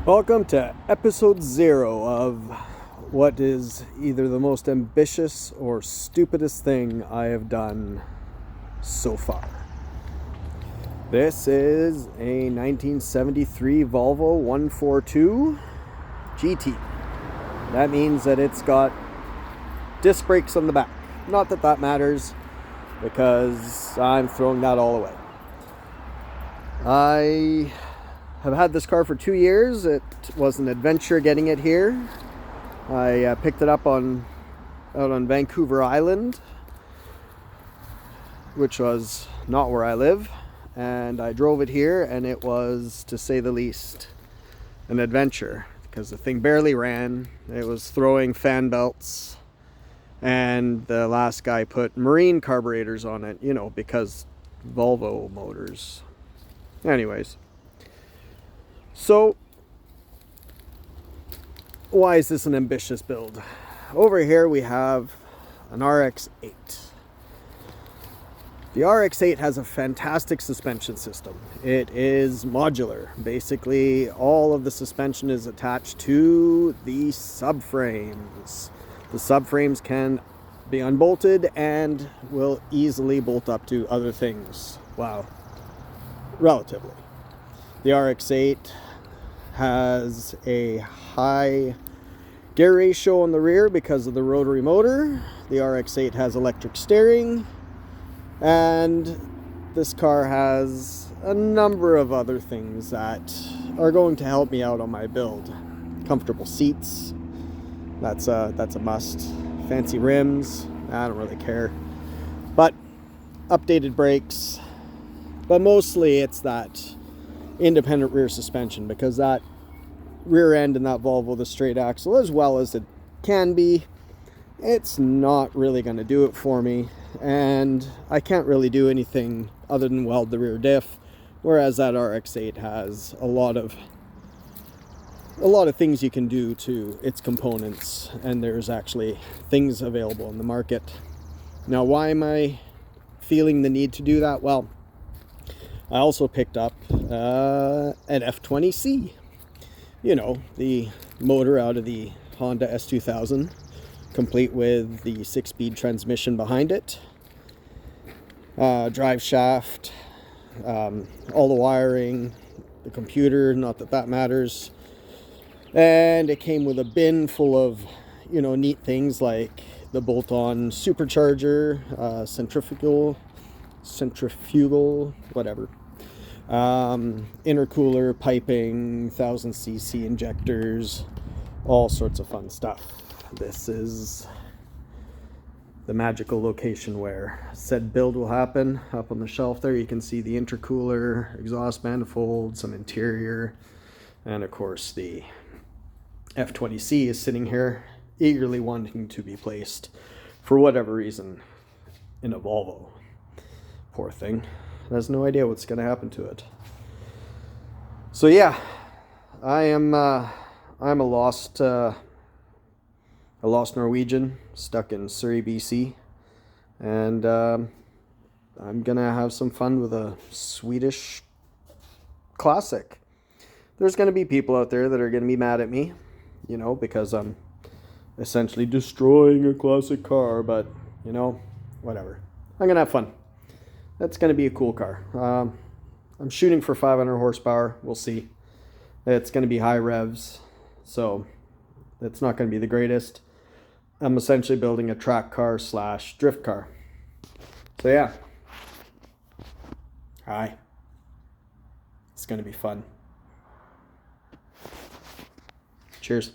Welcome to episode 0 of what is either the most ambitious or stupidest thing I have done so far. This is a 1973 Volvo 142 GT. That means that it's got disc brakes on the back. Not that that matters, because I'm throwing that all away. I have had this car for 2 years. It was an adventure getting it here. I picked it up out on Vancouver Island, which was not where I live, and I drove it here, and it was, to say the least, an adventure, because the thing barely ran. It was throwing fan belts, and the last guy put marine carburetors on it, because Volvo motors. Anyways, so why is this an ambitious build? Over here we have an RX-8. The RX-8 has a fantastic suspension system. It is modular. Basically, all of the suspension is attached to the subframes. The subframes can be unbolted and will easily bolt up to other things. Wow. Relatively. The RX-8 has a high gear ratio on the rear because of the rotary motor. The RX-8 has electric steering, and this car has a number of other things that are going to help me out on my build. Comfortable seats, that's a must. Fancy rims, I don't really care. But updated brakes, but mostly it's that independent rear suspension, because that rear end in that Volvo, the straight axle, as well as it can be, it's not really going to do it for me, and I can't really do anything other than weld the rear diff, whereas that RX-8 has a lot of things you can do to its components, and there's actually things available in the market. Now, why am I feeling the need to do that? Well, I also picked up an F20C, the motor out of the Honda S2000, complete with the 6-speed transmission behind it, drive shaft, all the wiring, the computer, not that that matters, and it came with a bin full of neat things like the bolt-on supercharger, centrifugal, whatever, intercooler, piping, 1000cc injectors, all sorts of fun stuff. This is the magical location where said build will happen. Up on the shelf there you can see the intercooler, exhaust manifold, some interior, and of course the F20C is sitting here eagerly wanting to be placed for whatever reason in a Volvo. Poor thing has no idea what's going to happen to it. So yeah, I'm a lost Norwegian stuck in Surrey, BC, and I'm gonna have some fun with a Swedish classic. There's gonna be people out there that are gonna be mad at me, because I'm essentially destroying a classic car, but whatever. I'm gonna have fun. That's going to be a cool car. I'm shooting for 500 horsepower. We'll see. It's going to be high revs, so it's not going to be the greatest. I'm essentially building a track car / drift car. So yeah. Hi. It's going to be fun. Cheers.